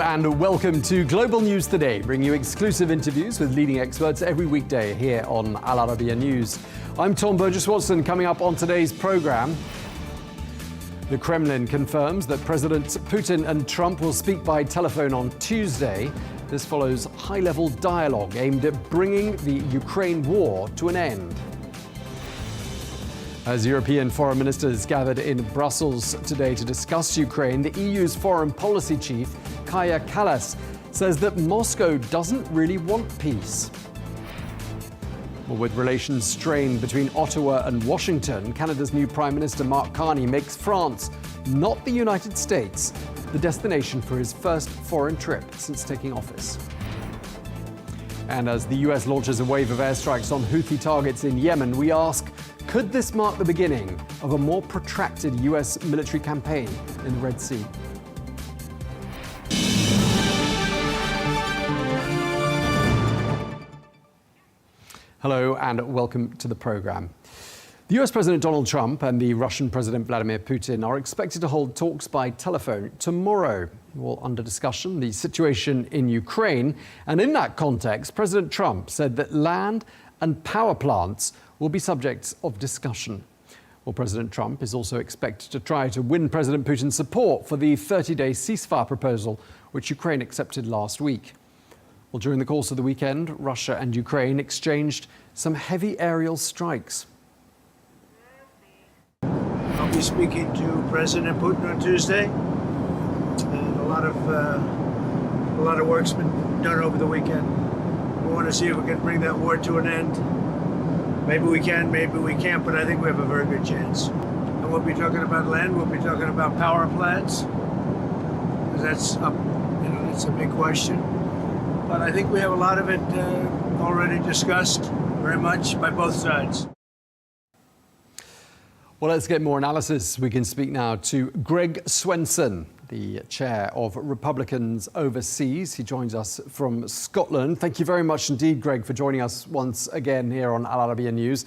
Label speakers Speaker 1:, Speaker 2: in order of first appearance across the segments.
Speaker 1: and welcome to Global News Today, bringing you exclusive interviews with leading experts every weekday here on Al Arabiya News. I'm Tom Burges Watson. Coming up on today's program, the Kremlin confirms that President Putin and Trump will speak by telephone on Tuesday. This follows high-level dialogue aimed at bringing the Ukraine war to an end. As European foreign ministers gathered in Brussels today to discuss Ukraine, the EU's foreign policy chief, Kaja Kallas, says that Moscow doesn't really want peace. Well, with relations strained between Ottawa and Washington, Canada's new Prime Minister Mark Carney makes France, not the United States, the destination for his first foreign trip since taking office. And as the US launches a wave of airstrikes on Houthi targets in Yemen, we ask, could this mark the beginning of a more protracted US military campaign in the Red Sea? Hello and welcome to the program. The US President Donald Trump and the Russian President Vladimir Putin are expected to hold talks by telephone tomorrow. Well, under discussion, the situation in Ukraine. And in that context, President Trump said that land and power plants will be subjects of discussion. Well, President Trump is also expected to try to win President Putin's support for the 30-day ceasefire proposal, which Ukraine accepted last week. Well, during the course of the weekend, Russia and Ukraine exchanged some heavy aerial strikes.
Speaker 2: I'll be speaking to President Putin on Tuesday, and a lot of work's been done over the weekend. We want to see if we can bring that war to an end. Maybe we can, maybe we can't, but I think we have a very good chance. And we'll be talking about land, we'll be talking about power plants, because that's up, that's a big question. But I think we have a lot of it already discussed very much by both sides.
Speaker 1: Well, let's get more analysis. We can speak now to Greg Swenson, the chair of Republicans Overseas. He joins us from Scotland. Thank you very much indeed, Greg, for joining us once again here on Al Arabiya News.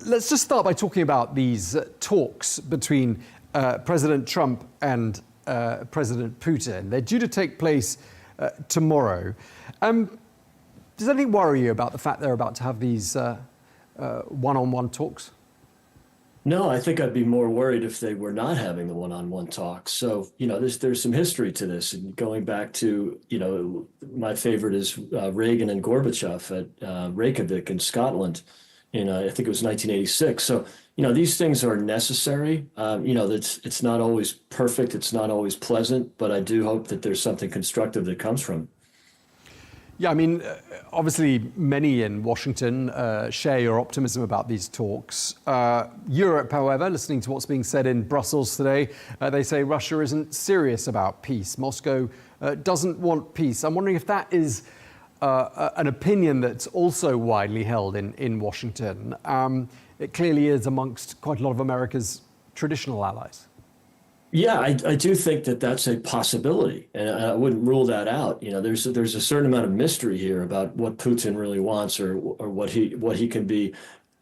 Speaker 1: Let's just start by talking about these talks between President Trump and President Putin. They're due to take place tomorrow. Does anything worry you about the fact they're about to have these one-on-one talks?
Speaker 3: No, I think I'd be more worried if they were not having the one-on-one talks. So, there's some history to this, and going back to, my favorite is Reagan and Gorbachev at Reykjavik in Scotland in, I think it was 1986. So, these things are necessary. It's not always perfect. It's not always pleasant, but I do hope that there's something constructive that comes from it.
Speaker 1: Yeah, I mean, obviously, many in Washington share your optimism about these talks. Europe, however, listening to what's being said in Brussels today, they say Russia isn't serious about peace. Moscow doesn't want peace. I'm wondering if that is an opinion that's also widely held in Washington. It clearly is amongst quite a lot of America's traditional allies.
Speaker 3: Yeah, I do think that that's a possibility, and I wouldn't rule that out. There's a certain amount of mystery here about what Putin really wants, or what he can be,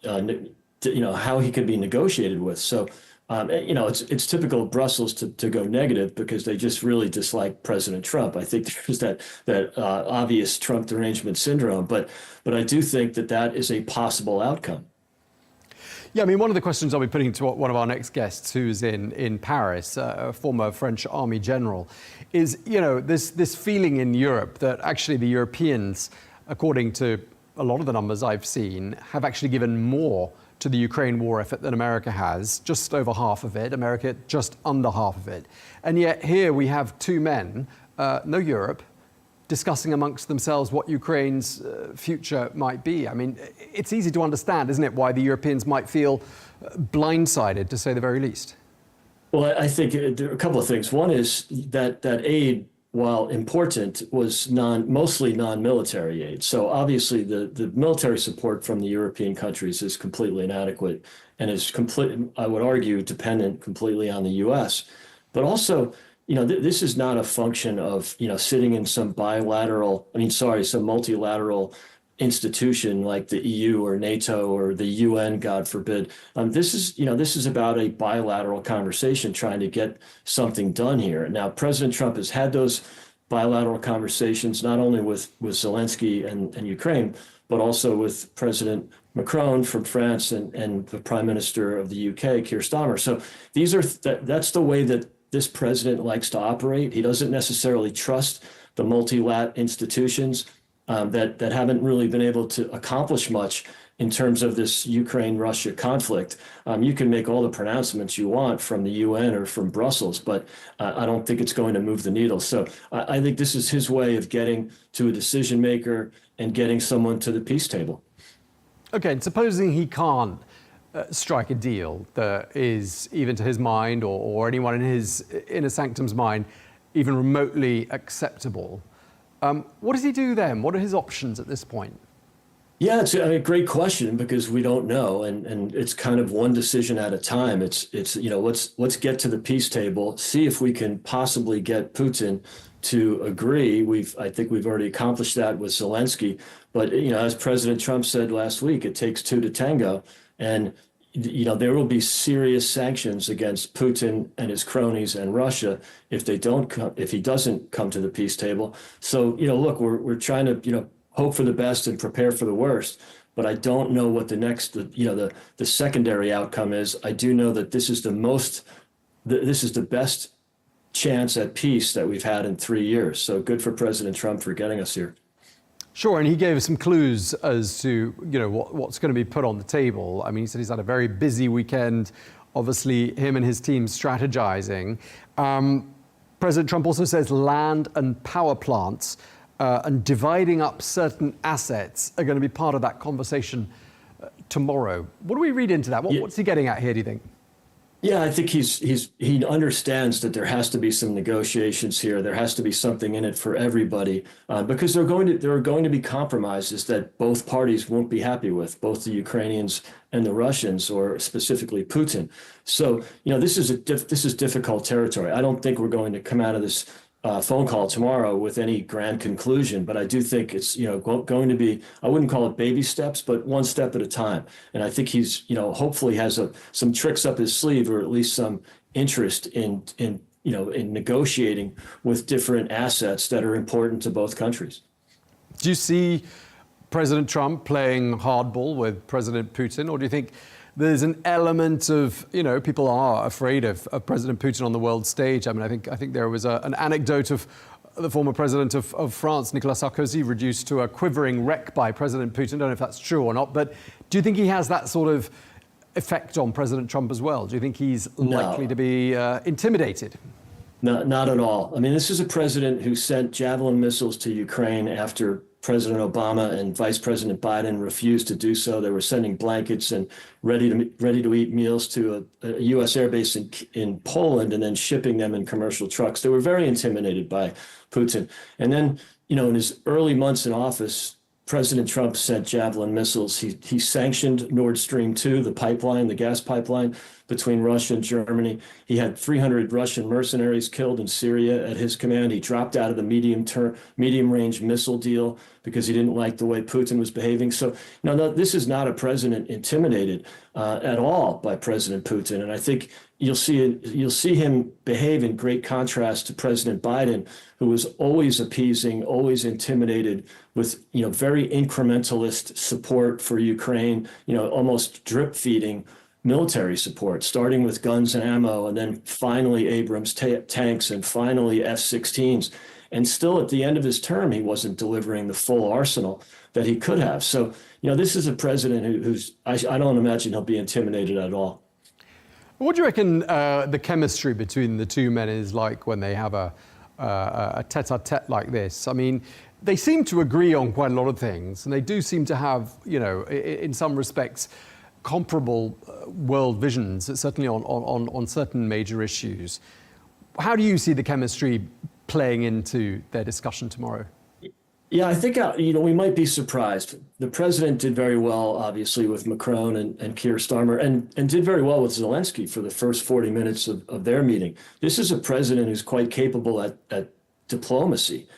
Speaker 3: how he can be negotiated with. So, it's typical of Brussels to go negative because they just really dislike President Trump. I think there's that obvious Trump derangement syndrome, but I do think that is a possible outcome.
Speaker 1: Yeah, I mean, one of the questions I'll be putting to one of our next guests, who's in Paris, a former French army general, is, this feeling in Europe that actually the Europeans, according to a lot of the numbers I've seen, have actually given more to the Ukraine war effort than America has, just over half of it, America just under half of it. And yet here we have two men, no Europe, discussing amongst themselves what Ukraine's future might be. I mean, it's easy to understand, isn't it, why the Europeans might feel blindsided, to say the very least.
Speaker 3: Well, I think there are a couple of things. One is that aid, while important, was mostly non-military aid. So obviously the military support from the European countries is completely inadequate and is I would argue, dependent completely on the U.S. But also, this is not a function of, sitting in some multilateral institution like the EU or NATO or the UN, God forbid. This is about a bilateral conversation trying to get something done here. Now, President Trump has had those bilateral conversations not only with Zelensky and Ukraine, but also with President Macron from France and the Prime Minister of the UK, Keir Starmer. So that's the way that this president likes to operate. He doesn't necessarily trust the multilateral institutions that haven't really been able to accomplish much in terms of this Ukraine-Russia conflict. You can make all the pronouncements you want from the UN or from Brussels, but I don't think it's going to move the needle. So I think this is his way of getting to a decision maker and getting someone to the peace table.
Speaker 1: Okay, and supposing he can't strike a deal that is, even to his mind or anyone in his inner sanctum's mind, even remotely acceptable, what does he do then? What are his options at this point?
Speaker 3: Yeah, it's a great question because we don't know, and it's kind of one decision at a time. It's let's get to the peace table, see if we can possibly get Putin to agree. I think we've already accomplished that with Zelensky, but as President Trump said last week, it takes two to tango, and there will be serious sanctions against Putin and his cronies and Russia if he doesn't come to the peace table. So look, we're trying to hope for the best and prepare for the worst. But I don't know what the secondary outcome is. I do know that this is the best chance at peace that we've had in 3 years. So good for President Trump for getting us here.
Speaker 1: Sure, and he gave us some clues as to what's going to be put on the table. I mean, he said he's had a very busy weekend. Obviously, him and his team strategizing. President Trump also says land and power plants and dividing up certain assets are going to be part of that conversation tomorrow. What do we read into that? What's he getting at here, do you think?
Speaker 3: Yeah, I think he understands that there has to be some negotiations here. There has to be something in it for everybody because there are going to be compromises that both parties won't be happy with, both the Ukrainians and the Russians, or specifically Putin. So this is difficult territory. I don't think we're going to come out of this phone call tomorrow with any grand conclusion, but I do think it's going to be, I wouldn't call it baby steps, but one step at a time. And I think he's hopefully has some tricks up his sleeve, or at least some interest in negotiating with different assets that are important to both countries.
Speaker 1: Do you see President Trump playing hardball with President Putin, or do you think there's an element of, people are afraid of President Putin on the world stage? I mean, I think there was an anecdote of the former president of France, Nicolas Sarkozy, reduced to a quivering wreck by President Putin. I don't know if that's true or not, but do you think he has that sort of effect on President Trump as well? Do you think he's likely to be intimidated?
Speaker 3: No, not at all. I mean, this is a president who sent Javelin missiles to Ukraine after President Obama and Vice President Biden refused to do so. They were sending blankets and ready-to-eat meals to a U.S. airbase in Poland and then shipping them in commercial trucks. They were very intimidated by Putin. And then, in his early months in office, President Trump sent Javelin missiles. He sanctioned Nord Stream 2, the pipeline, the gas pipeline between Russia and Germany. He had 300 Russian mercenaries killed in Syria at his command. He dropped out of the medium-range missile deal because he didn't like the way Putin was behaving. So, no, this is not a president intimidated at all by President Putin. And I think you'll see him behave in great contrast to President Biden, who was always appeasing, always intimidated with very incrementalist support for Ukraine, almost drip feeding military support, starting with guns and ammo, and then finally Abrams tanks, and finally F-16s. And still at the end of his term, he wasn't delivering the full arsenal that he could have. So, this is a president who's, I don't imagine he'll be intimidated at all.
Speaker 1: What do you reckon the chemistry between the two men is like when they have a tete-a-tete like this? I mean, they seem to agree on quite a lot of things, and they do seem to have, in some respects, comparable world visions, certainly on certain major issues. How do you see the chemistry playing into their discussion tomorrow?
Speaker 3: Yeah, I think, we might be surprised. The president did very well, obviously, with Macron and Keir Starmer, and did very well with Zelensky for the first 40 minutes of their meeting. This is a president who's quite capable at diplomacy.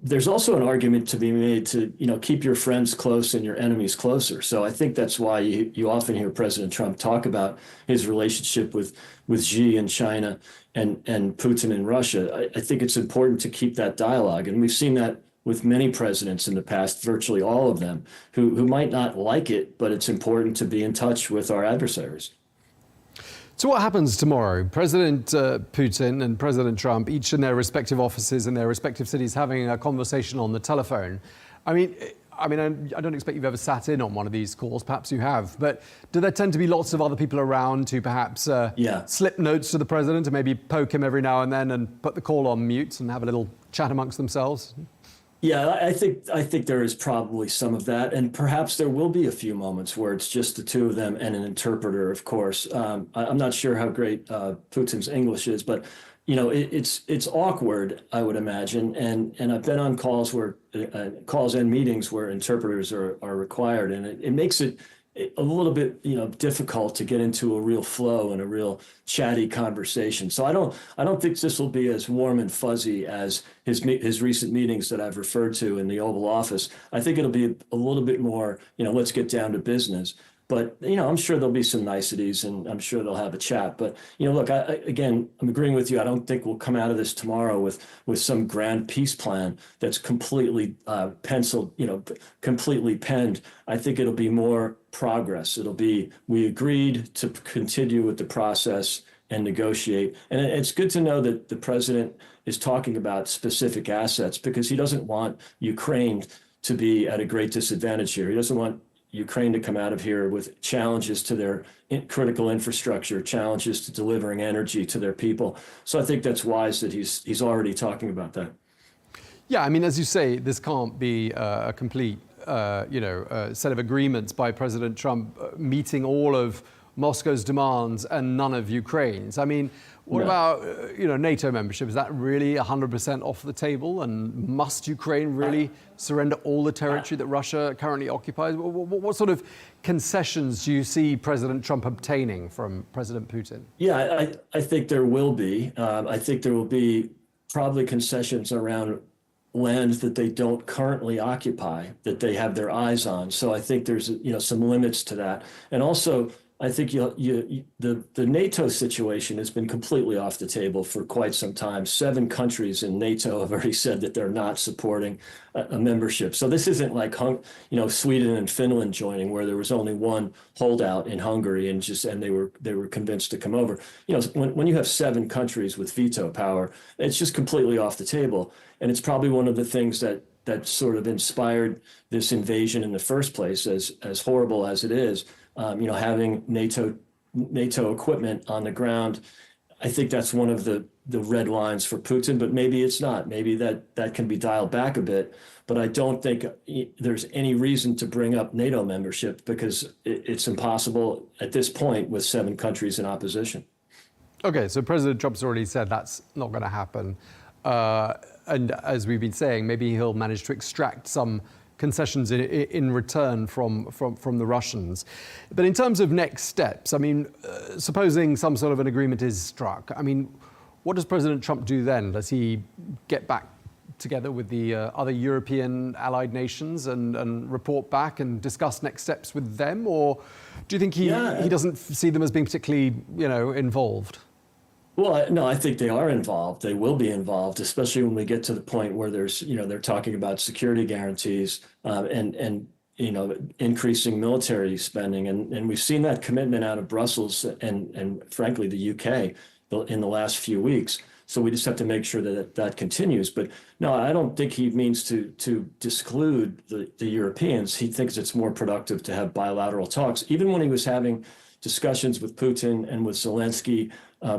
Speaker 3: There's also an argument to be made to, keep your friends close and your enemies closer. So I think that's why you often hear President Trump talk about his relationship with Xi in China and Putin in Russia. I think it's important to keep that dialogue. And we've seen that with many presidents in the past, virtually all of them, who might not like it, but it's important to be in touch with our adversaries.
Speaker 1: So what happens tomorrow? President Putin and President Trump, each in their respective offices in their respective cities, having a conversation on the telephone. I mean, I don't expect you've ever sat in on one of these calls. Perhaps you have. But do there tend to be lots of other people around to perhaps slip notes to the president and maybe poke him every now and then and put the call on mute and have a little chat amongst themselves?
Speaker 3: Yeah, I think there is probably some of that, and perhaps there will be a few moments where it's just the two of them and an interpreter, of course. I'm not sure how great Putin's English is, but it's awkward, I would imagine, and I've been on calls and meetings where interpreters are required, and it makes it a little bit difficult to get into a real flow and a real chatty conversation. So I don't think this will be as warm and fuzzy as his recent meetings that I've referred to in the Oval Office. I think it'll be a little bit more let's get down to business. But I'm sure there'll be some niceties, and I'm sure they'll have a chat. But look, I'm agreeing with you. I don't think we'll come out of this tomorrow with some grand peace plan that's completely penciled, completely penned. I think it'll be more progress. It'll be, we agreed to continue with the process and negotiate. And it's good to know that the president is talking about specific assets, because he doesn't want Ukraine to be at a great disadvantage here. He doesn't want Ukraine to come out of here with challenges to their critical infrastructure, challenges to delivering energy to their people. So I think that's wise that he's already talking about that.
Speaker 1: Yeah, I mean, as you say, this can't be a complete, set of agreements by President Trump meeting all of Moscow's demands and none of Ukraine's. I mean, what about, NATO membership? Is that really 100% off the table? And must Ukraine really surrender all the territory that Russia currently occupies? What sort of concessions do you see President Trump obtaining from President Putin?
Speaker 3: Yeah, I think there will be. I think there will be probably concessions around land that they don't currently occupy, that they have their eyes on. So I think there's some limits to that. And also, I think the NATO situation has been completely off the table for quite some time. 7 countries in NATO have already said that they're not supporting a membership. So this isn't like Sweden and Finland joining, where there was only one holdout in Hungary, and they were convinced to come over. When you have 7 countries with veto power, it's just completely off the table. And it's probably one of the things that sort of inspired this invasion in the first place, as horrible as it is. Having NATO equipment on the ground, I think that's one of the red lines for Putin, but maybe it's not. Maybe that can be dialed back a bit, but I don't think there's any reason to bring up NATO membership, because it's impossible at this point with 7 countries in opposition.
Speaker 1: Okay, so President Trump's already said that's not going to happen. And as we've been saying, maybe he'll manage to extract some concessions in return from the Russians. But in terms of next steps, I mean, supposing some sort of an agreement is struck, I mean, what does President Trump do then? Does he get back together with the other European allied nations and report back and discuss next steps with them? Or do you think he doesn't see them as being particularly, involved?
Speaker 3: Well, no, I think they are involved. They will be involved, especially when we get to the point where there's, they're talking about security guarantees and increasing military spending. And we've seen that commitment out of Brussels and frankly, the UK in the last few weeks. So we just have to make sure that continues. But no, I don't think he means to disclude the Europeans. He thinks it's more productive to have bilateral talks. Even when he was having discussions with Putin and with Zelensky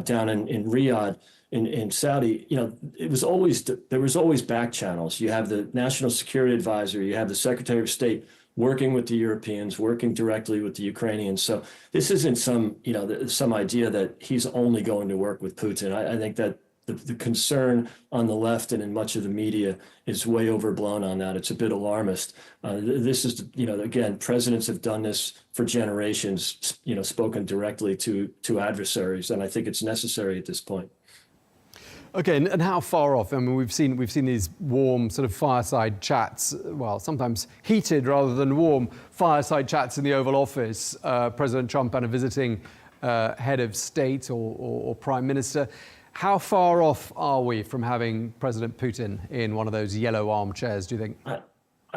Speaker 3: down in Riyadh, in Saudi, there was always back channels. You have the National Security Advisor, you have the Secretary of State working with the Europeans, working directly with the Ukrainians. So this isn't some idea that he's only going to work with Putin. I think that the concern on the left and in much of the media is way overblown on that. It's a bit alarmist. This is, again, presidents have done this for generations, spoken directly to adversaries, and I think it's necessary at this point.
Speaker 1: Okay, and how far off? I mean, we've seen these warm sort of fireside chats, well, sometimes heated rather than warm fireside chats in the Oval Office. President Trump and a visiting head of state or prime minister. How far off are we from having President Putin in one of those yellow armchairs, do you think?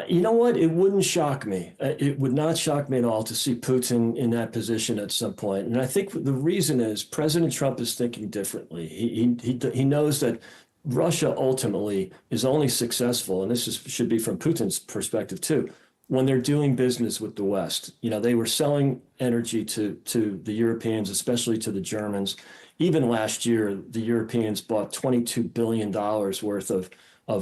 Speaker 3: You know what? It wouldn't shock me. It would not shock me at all to see Putin in that position at some point. And I think the reason is President Trump is thinking differently. He knows that Russia ultimately is only successful, and should be from Putin's perspective too, when they're doing business with the West. You know, they were selling energy to the Europeans, especially to the Germans. Even last year, the Europeans bought $22 billion worth of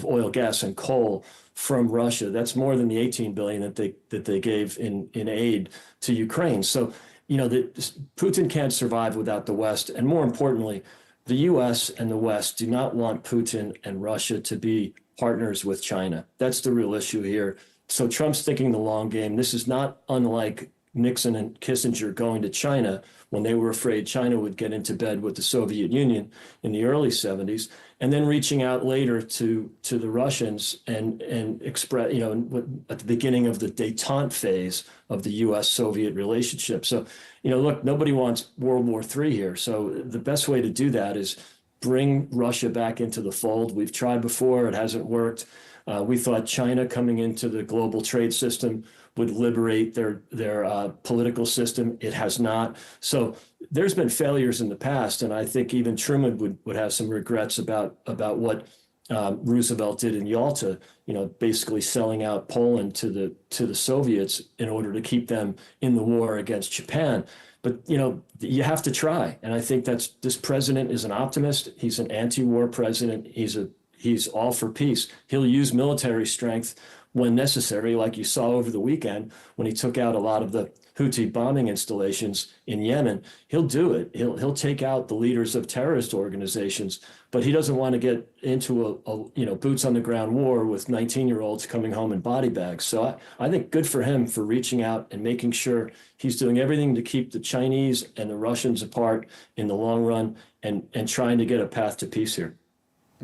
Speaker 3: oil, gas, and coal from Russia. That's more than the $18 billion that they gave in aid to Ukraine. So, you know, Putin can't survive without the West. And more importantly, the U.S. and the West do not want Putin and Russia to be partners with China. That's the real issue here. So Trump's thinking the long game. This is not unlike Nixon and Kissinger going to China when they were afraid China would get into bed with the Soviet Union in the early 70s, and then reaching out later to the Russians and express, you know, at the beginning of the détente phase of the U.S.-Soviet relationship. So, you know, look, nobody wants World War III here. So the best way to do that is bring Russia back into the fold. We've tried before, it hasn't worked. We thought China coming into the global trade system would liberate their political system. It has not. So there's been failures in the past, and I think even Truman would have some regrets about what Roosevelt did in Yalta. You know, basically selling out Poland to the Soviets in order to keep them in the war against Japan. But you know, you have to try, and I think this president is an optimist. He's an anti-war president. He's all for peace. He'll use military strength when necessary, like you saw over the weekend when he took out a lot of the Houthi bombing installations in Yemen. He'll do it. He'll take out the leaders of terrorist organizations, but he doesn't want to get into a boots on the ground war with 19-year-olds coming home in body bags. So I think good for him for reaching out and making sure he's doing everything to keep the Chinese and the Russians apart in the long run and trying to get a path to peace here.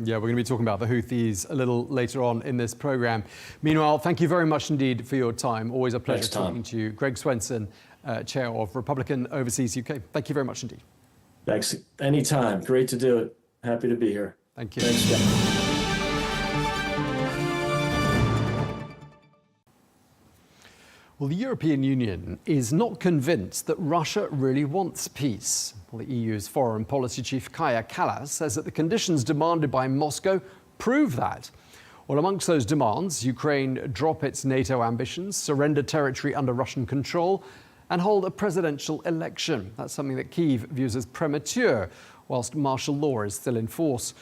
Speaker 1: Yeah, we're going to be talking about the Houthis a little later on in this program. Meanwhile, thank you very much indeed for your time. Always a pleasure talking to you. Greg Swenson, Chair of Republican Overseas UK. Thank you very much indeed.
Speaker 3: Thanks. Anytime. Great to do it. Happy to be here.
Speaker 1: Thank you.
Speaker 3: Thanks, Jeff.
Speaker 1: Well, the European Union is not convinced that Russia really wants peace. Well, the EU's foreign policy chief, Kaja Kallas, says that the conditions demanded by Moscow prove that. Well, amongst those demands, Ukraine drop its NATO ambitions, surrender territory under Russian control, and hold a presidential election. That's something that Kyiv views as premature, whilst martial law is still in force.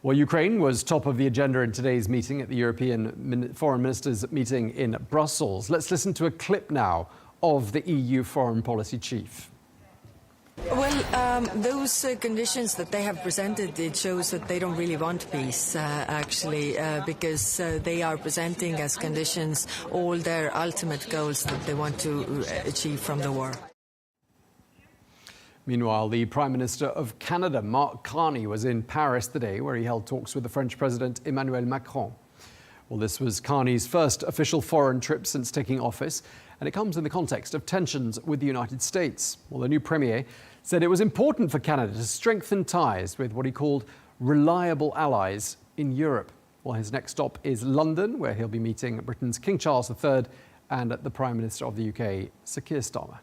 Speaker 1: Well, Ukraine was top of the agenda in today's meeting at the European Foreign Ministers meeting in Brussels. Let's listen to a clip now of the EU foreign policy chief.
Speaker 4: Well, those conditions that they have presented, it shows that they don't really want peace, actually, because they are presenting as conditions all their ultimate goals that they want to achieve from the war.
Speaker 1: Meanwhile, the Prime Minister of Canada, Mark Carney, was in Paris today, where he held talks with the French President Emmanuel Macron. Well, this was Carney's first official foreign trip since taking office, and it comes in the context of tensions with the United States. Well, the new Premier said it was important for Canada to strengthen ties with what he called reliable allies in Europe. Well, his next stop is London, where he'll be meeting Britain's King Charles III and the Prime Minister of the UK, Sir Keir Starmer.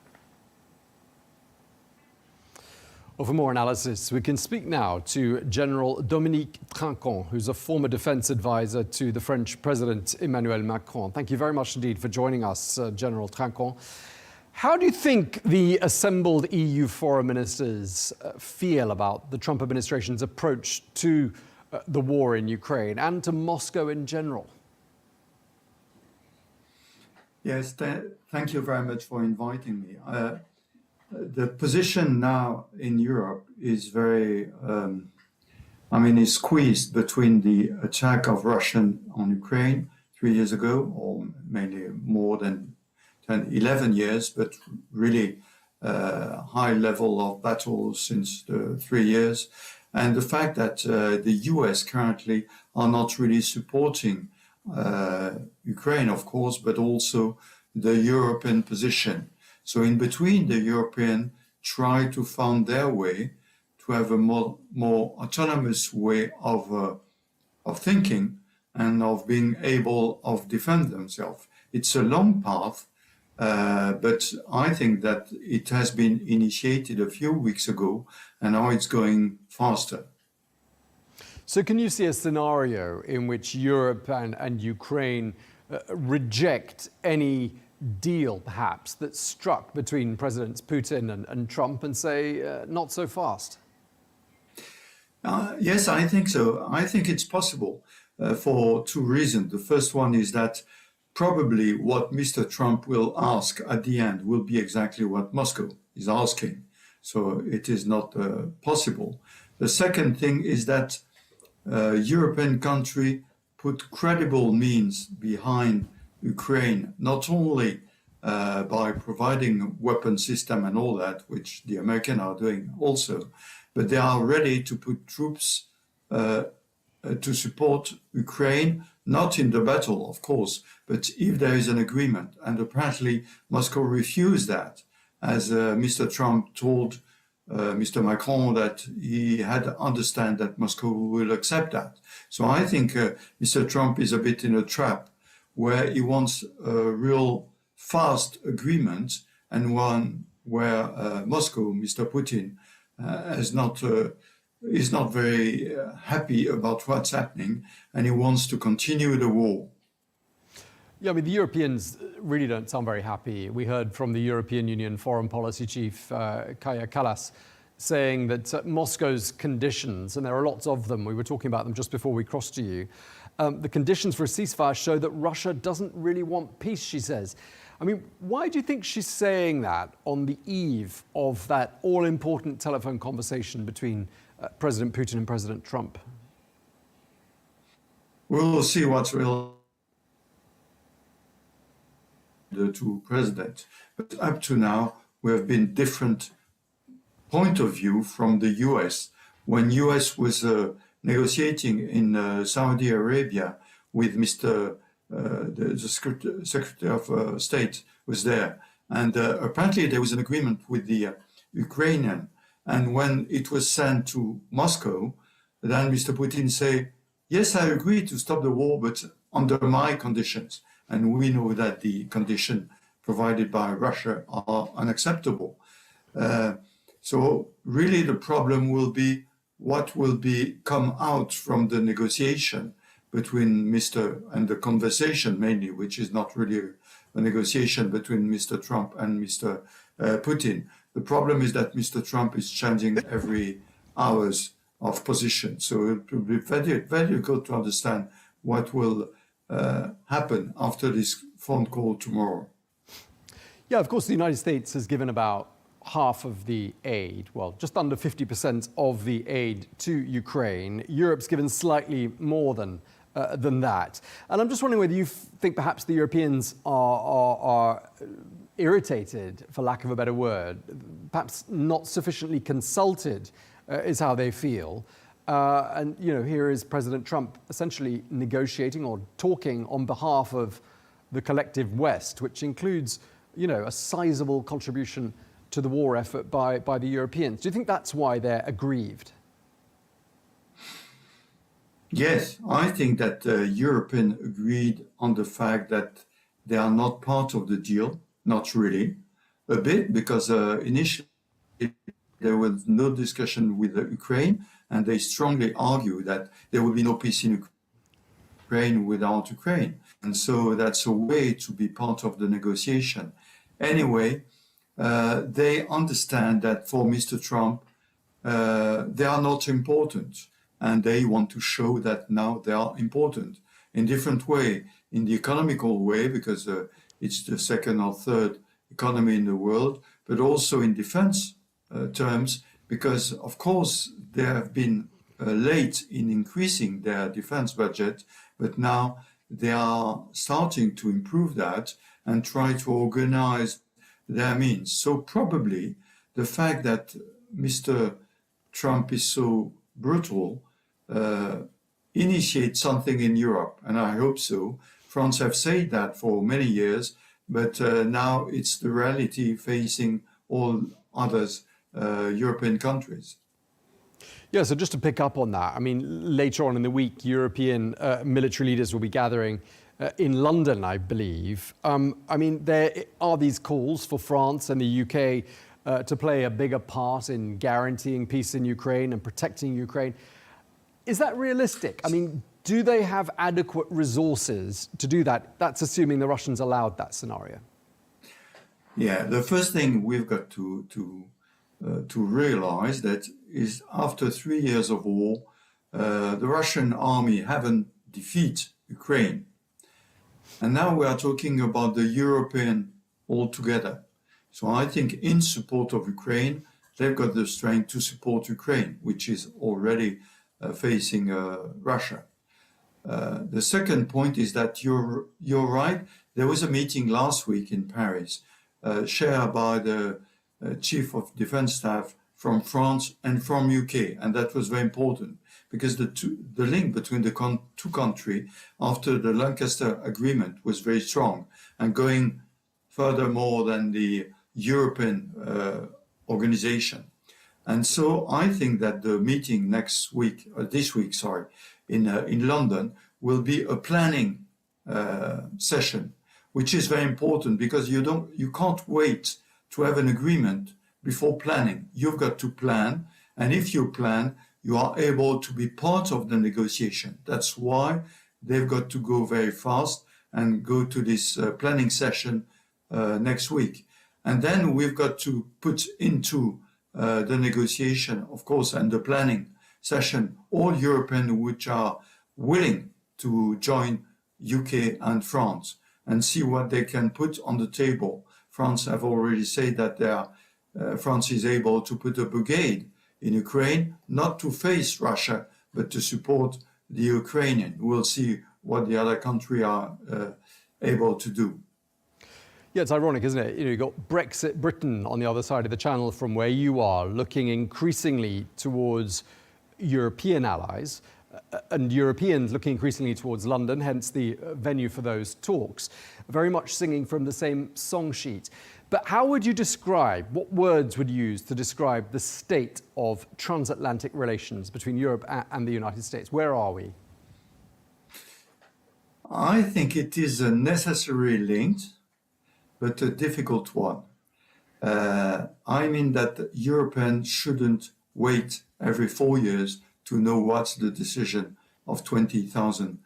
Speaker 1: Well, for more analysis, we can speak now to General Dominique Trinquand, who's a former defence advisor to the French President Emmanuel Macron. Thank you very much indeed for joining us, General Trinquand. How do you think the assembled EU foreign ministers feel about the Trump administration's approach to the war in Ukraine and to Moscow in general?
Speaker 5: Yes, thank you very much for inviting me. The position now in Europe is very, is squeezed between the attack of Russia on Ukraine 3 years ago, or mainly more than 10, 11 years, but really high level of battles since the 3 years. and the fact that the US currently are not really supporting Ukraine, of course, but also the European position. So in between, the European try to find their way to have a more autonomous way of thinking and of being able of defend themselves. It's a long path, but I think that it has been initiated a few weeks ago, and now it's going faster.
Speaker 1: So can you see a scenario in which Europe and Ukraine reject any deal, perhaps, that's struck between Presidents Putin and Trump and say, not so fast?
Speaker 5: Yes, I think so. I think it's possible for two reasons. The first one is that probably what Mr. Trump will ask at the end will be exactly what Moscow is asking. So it is not possible. The second thing is that European country put credible means behind Ukraine, not only by providing weapon system and all that, which the Americans are doing also, but they are ready to put troops to support Ukraine, not in the battle, of course, but if there is an agreement. And apparently Moscow refused that, as Mr. Trump told Mr. Macron that he had to understand that Moscow will accept that. So I think Mr. Trump is a bit in a trap where he wants a real fast agreement, and one where Moscow, Mr. Putin, is not very happy about what's happening, and he wants to continue the war.
Speaker 1: Yeah, I mean, the Europeans really don't sound very happy. We heard from the European Union Foreign Policy Chief, Kaja Kallas, saying that Moscow's conditions, and there are lots of them, we were talking about them just before we crossed to you, the conditions for a ceasefire show that Russia doesn't really want peace, she says. I mean, why do you think she's saying that on the eve of that all-important telephone conversation between President Putin and President Trump?
Speaker 5: We'll see what's real the two presidents. But up to now, we have been different point of view from the US. When US was negotiating in Saudi Arabia with Mr. The Secretary of State was there. And apparently there was an agreement with the Ukrainian. And when it was sent to Moscow, then Mr. Putin said, yes, I agree to stop the war, but under my conditions. And we know that the conditions provided by Russia are unacceptable. So really the problem will be what will come out from the negotiation between and the conversation mainly, which is not really a negotiation between Mr. Trump and Mr. Putin. The problem is that Mr. Trump is changing every hours of position. So it will be very, very difficult to understand what will happen after this phone call tomorrow.
Speaker 1: Yeah, of course, the United States has given about half of the aid, well, just under 50% of the aid to Ukraine. Europe's given slightly more than that. And I'm just wondering whether you think perhaps the Europeans are irritated, for lack of a better word, perhaps not sufficiently consulted is how they feel. And, you know, here is President Trump essentially negotiating or talking on behalf of the collective West, which includes, you know, a sizable contribution to the war effort by the Europeans. Do you think that's why they're aggrieved?
Speaker 5: Yes, I think that Europeans agreed on the fact that they are not part of the deal, not really, a bit, because initially there was no discussion with Ukraine, and they strongly argue that there will be no peace in Ukraine without Ukraine. And so that's a way to be part of the negotiation. Anyway, they understand that for Mr. Trump, they are not important. And they want to show that now they are important in different way, in the economical way, because it's the second or third economy in the world, but also in defense terms, because of course they have been late in increasing their defense budget, but now they are starting to improve that and try to organize their means. So probably the fact that Mr. Trump is so brutal, initiate something in Europe, and I hope so. France have said that for many years, but now it's the reality facing all others European countries.
Speaker 1: Yeah, so just to pick up on that, I mean, later on in the week, European military leaders will be gathering in London, I believe. I mean, there are these calls for France and the UK to play a bigger part in guaranteeing peace in Ukraine and protecting Ukraine. Is that realistic? I mean, do they have adequate resources to do that? That's assuming the Russians allowed that scenario.
Speaker 5: Yeah, the first thing we've got to realize that is after 3 years of war, the Russian army haven't defeated Ukraine. And now we are talking about the European altogether. So I think in support of Ukraine, they've got the strength to support Ukraine, which is already facing Russia. The second point is that you're right. There was a meeting last week in Paris, chaired by the Chief of Defense Staff from France and from UK, and that was very important because the link between the two countries after the Lancaster Agreement was very strong and going furthermore than the European organization. And so I think that the meeting this week, in London, will be a planning session, which is very important because you can't wait to have an agreement before planning. You've got to plan, and if you plan, you are able to be part of the negotiation. That's why they've got to go very fast and go to this planning session next week. And then we've got to put into the negotiation, of course, and the planning session, all Europeans which are willing to join UK and France and see what they can put on the table. France have already said that France is able to put a brigade in Ukraine, not to face Russia, but to support the Ukrainian. We'll see what the other countries are able to do.
Speaker 1: Yeah, it's ironic, isn't it? You've got Britain on the other side of the channel from where you are, looking increasingly towards European allies, and Europeans looking increasingly towards London, hence the venue for those talks, very much singing from the same song sheet. But how would you describe, what words would you use to describe the state of transatlantic relations between Europe and the United States? Where are we?
Speaker 5: I think it is a necessary link, but a difficult one. I mean that Europeans shouldn't wait every 4 years to know what's the decision of 20,000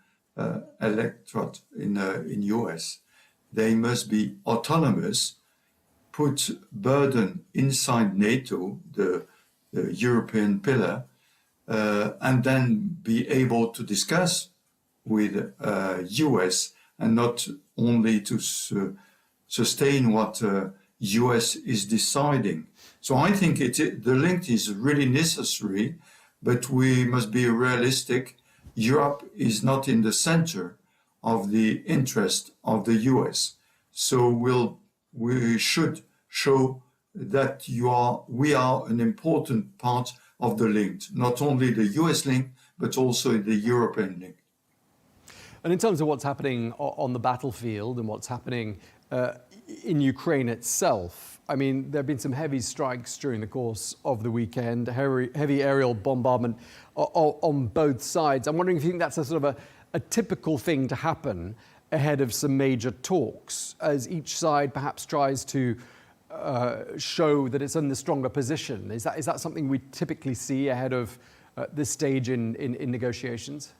Speaker 5: electorate in US. They must be autonomous, put burden inside NATO, the European pillar, and then be able to discuss with US and not only to sustain what US is deciding. So I think the link is really necessary, but we must be realistic. Europe is not in the center of the interest of the US. So we should show that we are an important part of the link, not only the US link, but also the European link.
Speaker 1: And in terms of what's happening on the battlefield and what's happening in Ukraine itself, I mean, there have been some heavy strikes during the course of the weekend, heavy aerial bombardment on both sides. I'm wondering if you think that's a sort of a typical thing to happen ahead of some major talks, as each side perhaps tries to show that it's in the stronger position. Is that something we typically see ahead of this stage in negotiations?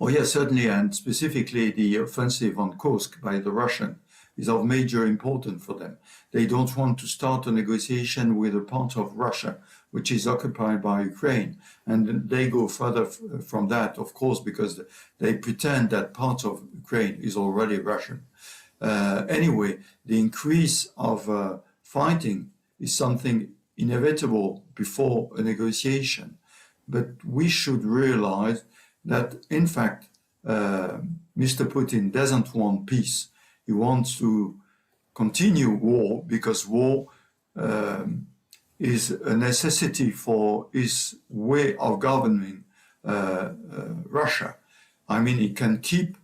Speaker 5: Oh yes, certainly, and specifically the offensive on Kursk by the Russian is of major importance for them. They don't want to start a negotiation with a part of Russia which is occupied by Ukraine, and they go further from that, of course, because they pretend that part of Ukraine is already Russian. Anyway, the increase of fighting is something inevitable before a negotiation, but we should realize that, in fact, Mr. Putin doesn't want peace. He wants to continue war because war is a necessity for his way of governing Russia. I mean, he can keep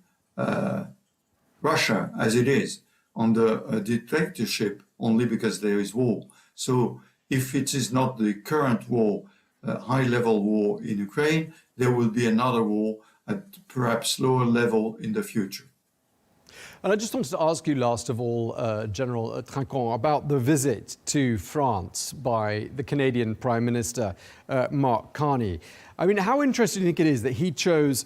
Speaker 5: Russia as it is under a dictatorship only because there is war. So if it is not the current war, high-level war in Ukraine, there will be another war at perhaps lower level in the future.
Speaker 1: And I just wanted to ask you, last of all, General Trinquand, about the visit to France by the Canadian Prime Minister, Mark Carney. I mean, how interesting do you think it is that he chose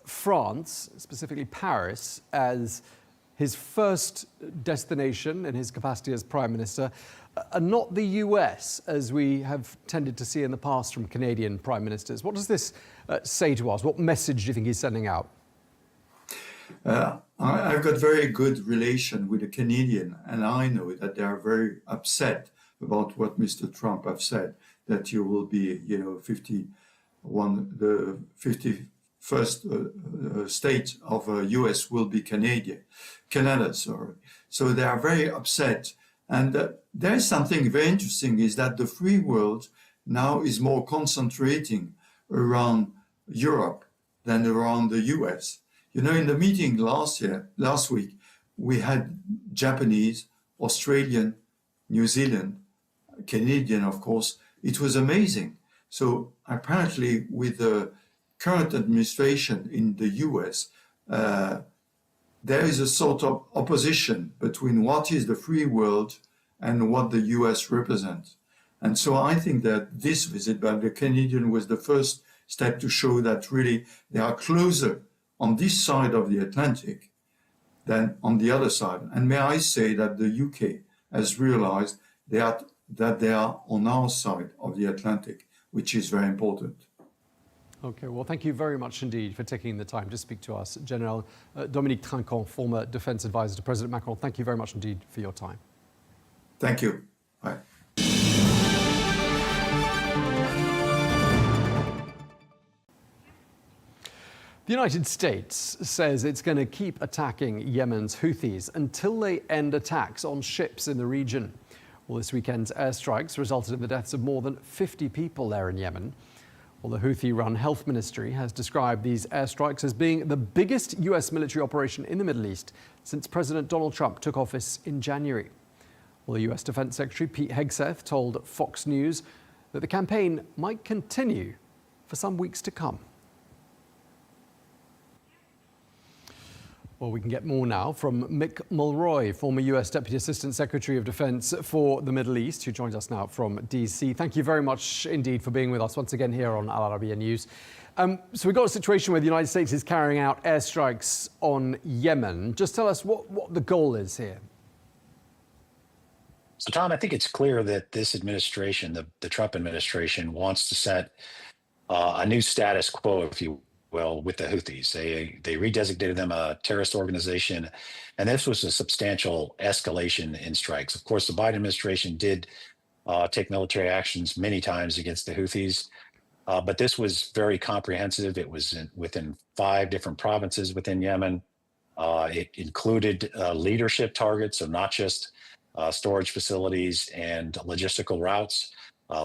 Speaker 1: France, specifically Paris, as his first destination in his capacity as Prime Minister, and not the US, as we have tended to see in the past from Canadian Prime Ministers? What does this say to us? What message do you think he's sending out?
Speaker 5: I've got very good relation with the Canadian, and I know that they are very upset about what Mr. Trump have said, that you will be, the 51st state of US will be Canada, sorry. So they are very upset. And there is something very interesting, is that the free world now is more concentrating around Europe than around the US. You know, in the meeting last week, we had Japanese, Australian, New Zealand, Canadian, of course. It was amazing. So apparently with the current administration in the US, there is a sort of opposition between what is the free world and what the US represents. And so I think that this visit by the Canadian was the first step to show that really they are closer on this side of the Atlantic than on the other side. And may I say that the UK has realized that they are on our side of the Atlantic, which is very important.
Speaker 1: Okay, well, thank you very much indeed for taking the time to speak to us. General Dominique Trinquand, former defense advisor to President Macron, thank you very much indeed for your time.
Speaker 5: Thank you. Bye.
Speaker 1: The United States says it's going to keep attacking Yemen's Houthis until they end attacks on ships in the region. Well, this weekend's airstrikes resulted in the deaths of more than 50 people there in Yemen. Well, the Houthi-run health ministry has described these airstrikes as being the biggest US military operation in the Middle East since President Donald Trump took office in January. Well, the US Defense Secretary Pete Hegseth told Fox News that the campaign might continue for some weeks to come. Well, we can get more now from Mick Mulroy, former US Deputy Assistant Secretary of Defense for the Middle East, who joins us now from DC. Thank you very much indeed for being with us once again here on Al Arabiya News. So we've got a situation where the United States is carrying out airstrikes on Yemen. Just tell us what the goal is here.
Speaker 6: So, Tom, I think it's clear that this administration, the Trump administration, wants to set a new status quo, if you will, with the Houthis. They redesignated them a terrorist organization, and this was a substantial escalation in strikes. Of course, the Biden administration did take military actions many times against the Houthis, but this was very comprehensive. It was within 5 different provinces within Yemen. It included leadership targets, so not just storage facilities and logistical routes.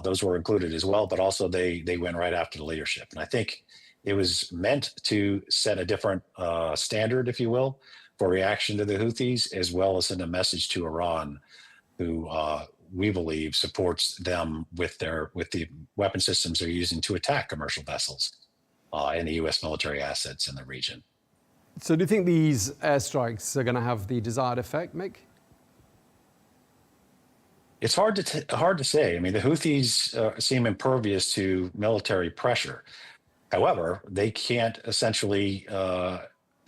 Speaker 6: Those were included as well, but also they went right after the leadership. And I think it was meant to set a different standard, if you will, for reaction to the Houthis, as well as send a message to Iran, who we believe supports them with the weapon systems they're using to attack commercial vessels and the U.S. military assets in the region.
Speaker 1: So do you think these airstrikes are going to have the desired effect, Mick?
Speaker 6: It's hard to say. I mean, the Houthis seem impervious to military pressure. However, they can't essentially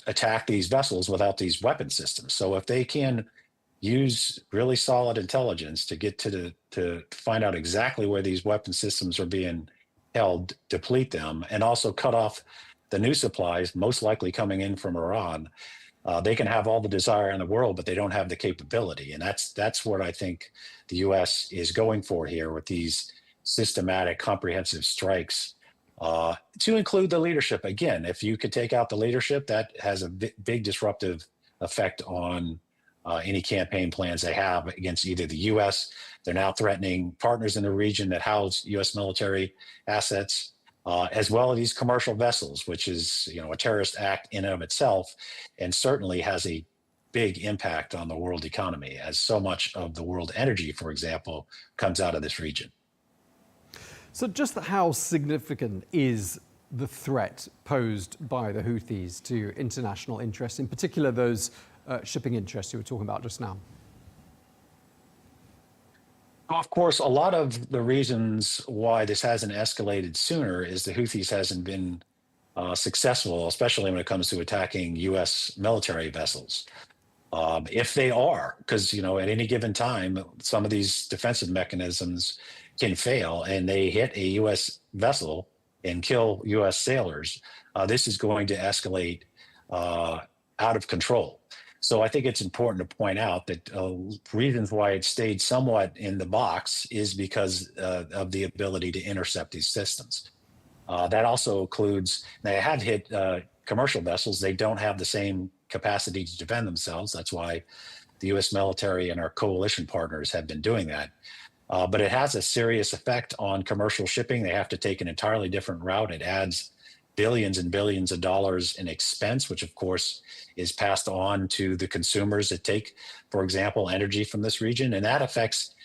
Speaker 6: attack these vessels without these weapon systems. So if they can use really solid intelligence to get to find out exactly where these weapon systems are being held, deplete them, and also cut off the new supplies, most likely coming in from Iran, they can have all the desire in the world, but they don't have the capability. And that's what I think the U.S. is going for here with these systematic, comprehensive strikes. To include the leadership. Again, if you could take out the leadership, that has a big disruptive effect on any campaign plans they have against either the U.S. They're now threatening partners in the region that house U.S. military assets, as well as these commercial vessels, which is, a terrorist act in and of itself, and certainly has a big impact on the world economy, as so much of the world energy, for example, comes out of this region.
Speaker 1: So just how significant is the threat posed by the Houthis to international interests, in particular those shipping interests you were talking about just now?
Speaker 6: Of course, a lot of the reasons why this hasn't escalated sooner is the Houthis hasn't been successful, especially when it comes to attacking U.S. military vessels. If they are, because, at any given time, some of these defensive mechanisms can fail and they hit a U.S. vessel and kill U.S. sailors, this is going to escalate out of control. So I think it's important to point out that reasons why it stayed somewhat in the box is because of the ability to intercept these systems. That also includes, they have hit commercial vessels. They don't have the same capacity to defend themselves. That's why the U.S. military and our coalition partners have been doing that. But it has a serious effect on commercial shipping. They have to take an entirely different route. It adds billions and billions of dollars in expense, which of course is passed on to the consumers that take, for example, energy from this region. And that affects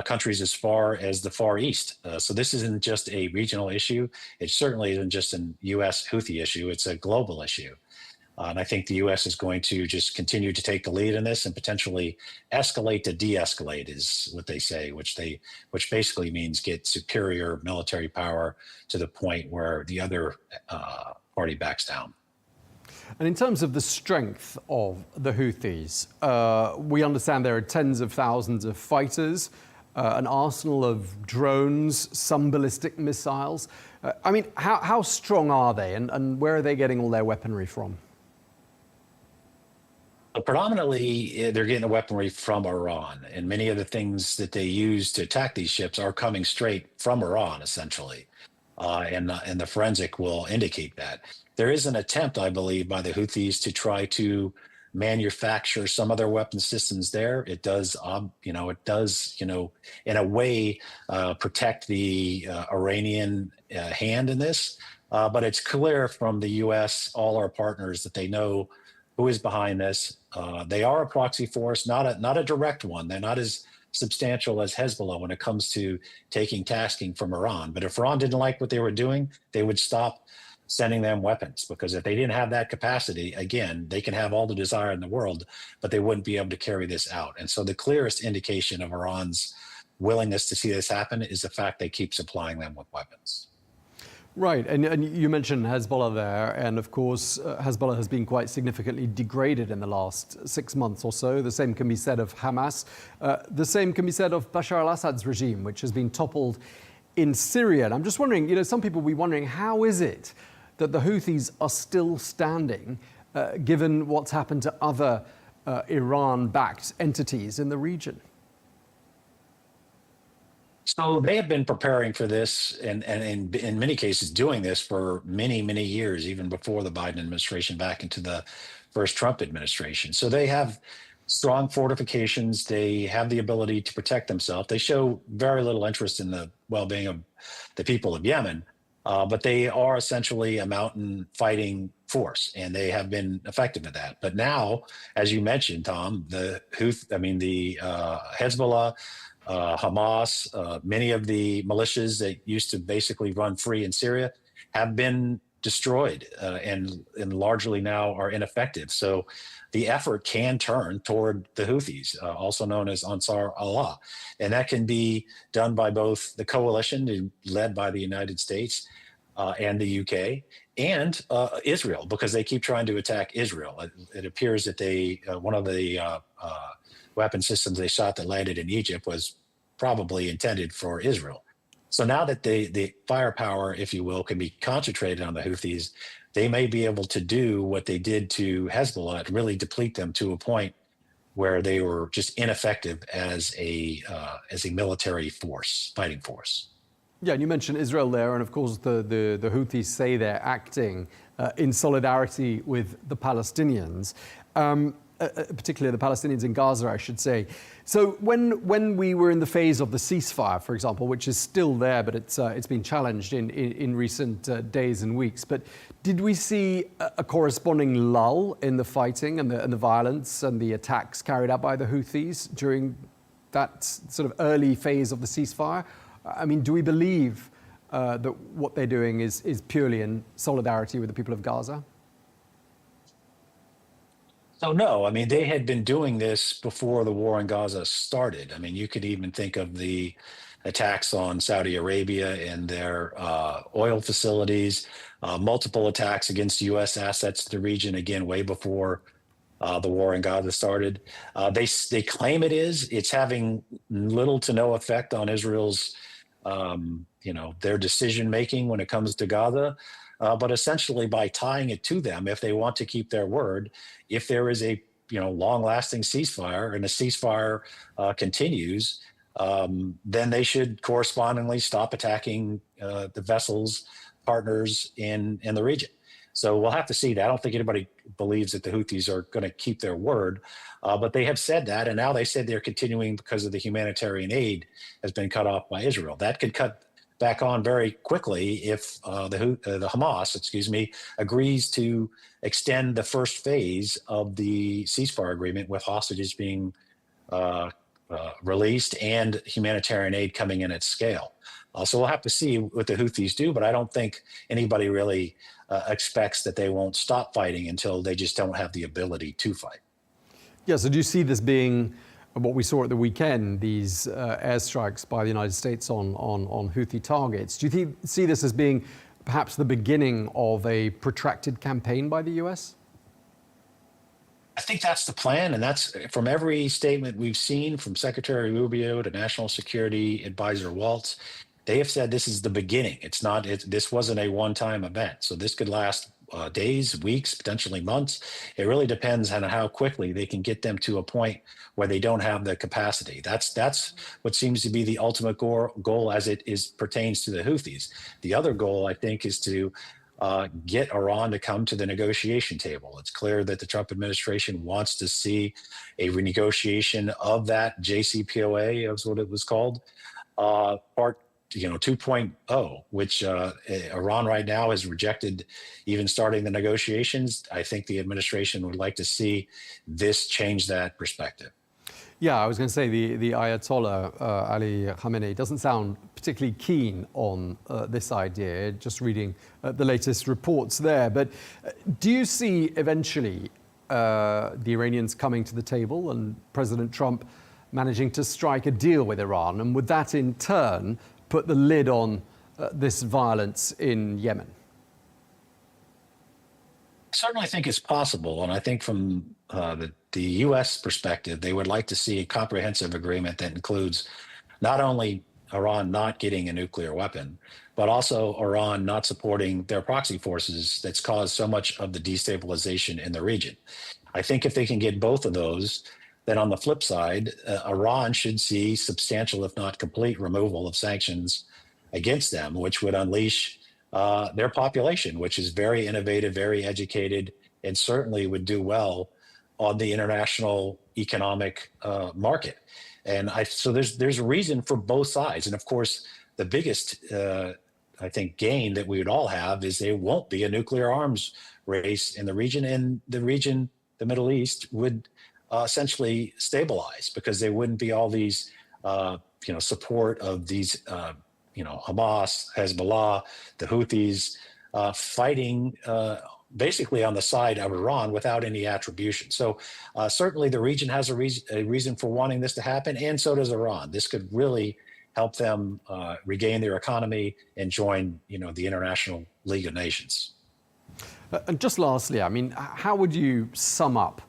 Speaker 6: countries as far as the Far East. So this isn't just a regional issue. It certainly isn't just an U.S. Houthi issue. It's a global issue. And I think the U.S. is going to just continue to take the lead in this and potentially escalate to de-escalate is what they say, which basically means get superior military power to the point where the other party backs down.
Speaker 1: And in terms of the strength of the Houthis, we understand there are tens of thousands of fighters, an arsenal of drones, some ballistic missiles. How strong are they and where are they getting all their weaponry from?
Speaker 6: Predominantly, they're getting the weaponry from Iran, and many of the things that they use to attack these ships are coming straight from Iran, essentially. And the forensic will indicate that. There is an attempt, I believe, by the Houthis to try to manufacture some of their weapon systems there. It does, in a way, protect the Iranian hand in this. But it's clear from the U.S., all our partners, that they know who is behind this. They are a proxy force, not a direct one. They're not as substantial as Hezbollah when it comes to taking tasking from Iran. But if Iran didn't like what they were doing, they would stop sending them weapons, because if they didn't have that capacity, again, they can have all the desire in the world, but they wouldn't be able to carry this out. And so the clearest indication of Iran's willingness to see this happen is the fact they keep supplying them with weapons.
Speaker 1: Right, and you mentioned Hezbollah there, and of course, Hezbollah has been quite significantly degraded in the last 6 months or so. The same can be said of Hamas. The same can be said of Bashar al-Assad's regime, which has been toppled in Syria. And I'm just wondering, some people will be wondering, how is it that the Houthis are still standing, given what's happened to other Iran-backed entities in the region?
Speaker 6: So they have been preparing for this and in many cases doing this for many, many years, even before the Biden administration, back into the first Trump administration. So they have strong fortifications. They have the ability to protect themselves. They show very little interest in the well-being of the people of Yemen, but they are essentially a mountain fighting force, and they have been effective at that. But now, as you mentioned, Tom, the Hezbollah, Hamas, many of the militias that used to basically run free in Syria have been destroyed and largely now are ineffective. So the effort can turn toward the Houthis, also known as Ansar Allah. And that can be done by both the coalition led by the United States and the UK and Israel, because they keep trying to attack Israel. It appears that one of the weapon systems they shot that landed in Egypt was probably intended for Israel. So now that the firepower, if you will, can be concentrated on the Houthis, they may be able to do what they did to Hezbollah and really deplete them to a point where they were just ineffective as a military force, fighting force.
Speaker 1: Yeah, and you mentioned Israel there, and of course the Houthis say they're acting in solidarity with the Palestinians. particularly the Palestinians in Gaza, I should say. So when we were in the phase of the ceasefire, for example, which is still there, but it's been challenged in recent days and weeks, but did we see a corresponding lull in the fighting and the violence and the attacks carried out by the Houthis during that sort of early phase of the ceasefire? I mean, do we believe that what they're doing is purely in solidarity with the people of Gaza?
Speaker 6: So no, I mean, they had been doing this before the war in Gaza started. I mean, you could even think of the attacks on Saudi Arabia and their oil facilities, multiple attacks against U.S. assets to the region, again, way before the war in Gaza started. They claim it's having little to no effect on Israel's, their decision making when it comes to Gaza. But essentially, by tying it to them, if they want to keep their word, if there is a long-lasting ceasefire and the ceasefire continues, then they should correspondingly stop attacking the vessels, partners in the region. So we'll have to see that. I don't think anybody believes that the Houthis are going to keep their word, but they have said that, and now they said they're continuing because of the humanitarian aid has been cut off by Israel. That could cut back on very quickly if the Hamas, agrees to extend the first phase of the ceasefire agreement with hostages being released and humanitarian aid coming in at scale. So we'll have to see what the Houthis do, but I don't think anybody really expects that they won't stop fighting until they just don't have the ability to fight.
Speaker 1: Yeah, so do you see this being what we saw at the weekend, these airstrikes by the United States on Houthi targets? Do you see this as being perhaps the beginning of a protracted campaign by the US?
Speaker 6: I think that's the plan, and that's from every statement we've seen from Secretary Rubio to National Security Advisor Waltz. They have said this is the beginning. This wasn't a one-time event, so this could last days, weeks, potentially months. It really depends on how quickly they can get them to a point where they don't have the capacity. That's what seems to be the ultimate goal as it pertains to the Houthis. The other goal, I think, is to get Iran to come to the negotiation table. It's clear that the Trump administration wants to see a renegotiation of that JCPOA, is what it was called, part 2.0, which Iran right now has rejected even starting the negotiations. I think the administration would like to see this change that perspective.
Speaker 1: Yeah, I was going to say the Ayatollah Ali Khamenei doesn't sound particularly keen on this idea, just reading the latest reports there. But do you see eventually the Iranians coming to the table and President Trump managing to strike a deal with Iran? And would that in turn put the lid on this violence in Yemen?
Speaker 6: I certainly think it's possible. And I think from the U.S. perspective, they would like to see a comprehensive agreement that includes not only Iran not getting a nuclear weapon, but also Iran not supporting their proxy forces that's caused so much of the destabilization in the region. I think if they can get both of those, then on the flip side, Iran should see substantial, if not complete, removal of sanctions against them, which would unleash their population, which is very innovative, very educated, and certainly would do well on the international economic market. And so there's a reason for both sides. And of course, the biggest, I think, gain that we would all have is there won't be a nuclear arms race in the region, and the region, the Middle East, would essentially stabilize because there wouldn't be all these, support of these, Hamas, Hezbollah, the Houthis fighting basically on the side of Iran without any attribution. So certainly the region has a reason for wanting this to happen, and so does Iran. This could really help them regain their economy and join, the International League of Nations.
Speaker 1: And just lastly, I mean, how would you sum up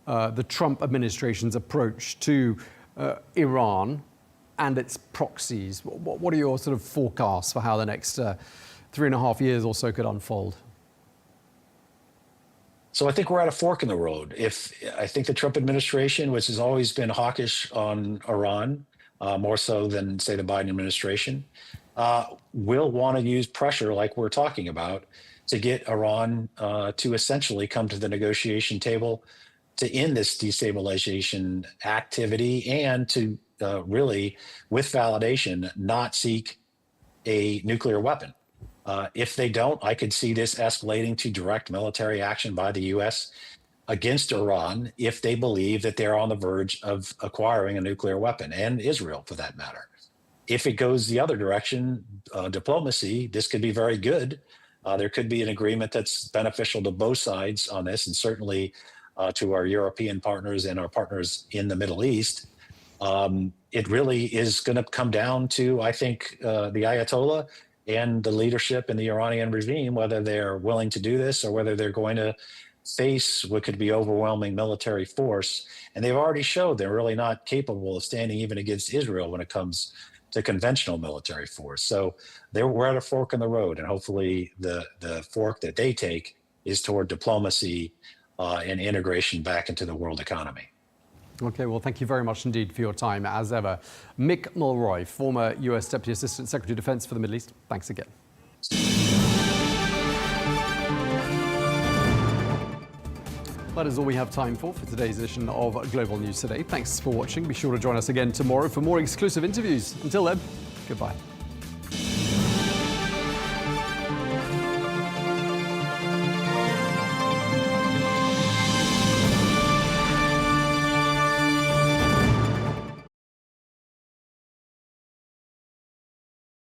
Speaker 1: the Trump administration's approach to Iran and its proxies? What are your sort of forecasts for how the next 3.5 years or so could unfold?
Speaker 6: So I think we're at a fork in the road. I think the Trump administration, which has always been hawkish on Iran, more so than, say, the Biden administration, will want to use pressure like we're talking about to get Iran to essentially come to the negotiation table to end this destabilization activity and to really, with validation, not seek a nuclear weapon. If they don't, I could see this escalating to direct military action by the U.S. against Iran if they believe that they're on the verge of acquiring a nuclear weapon, and Israel for that matter. If it goes the other direction, diplomacy, this could be very good. There could be an agreement that's beneficial to both sides on this, and certainly to our European partners and our partners in the Middle East. It really is going to come down to, I think, the Ayatollah and the leadership in the Iranian regime, whether they're willing to do this or whether they're going to face what could be overwhelming military force. And they've already showed they're really not capable of standing even against Israel when it comes to conventional military force. So we're at a fork in the road, and hopefully the fork that they take is toward diplomacy and integration back into the world economy.
Speaker 1: Okay, well, thank you very much indeed for your time, as ever. Mick Mulroy, former US Deputy Assistant Secretary of Defense for the Middle East. Thanks again. That is all we have time for today's edition of Global News Today. Thanks for watching. Be sure to join us again tomorrow for more exclusive interviews. Until then, goodbye.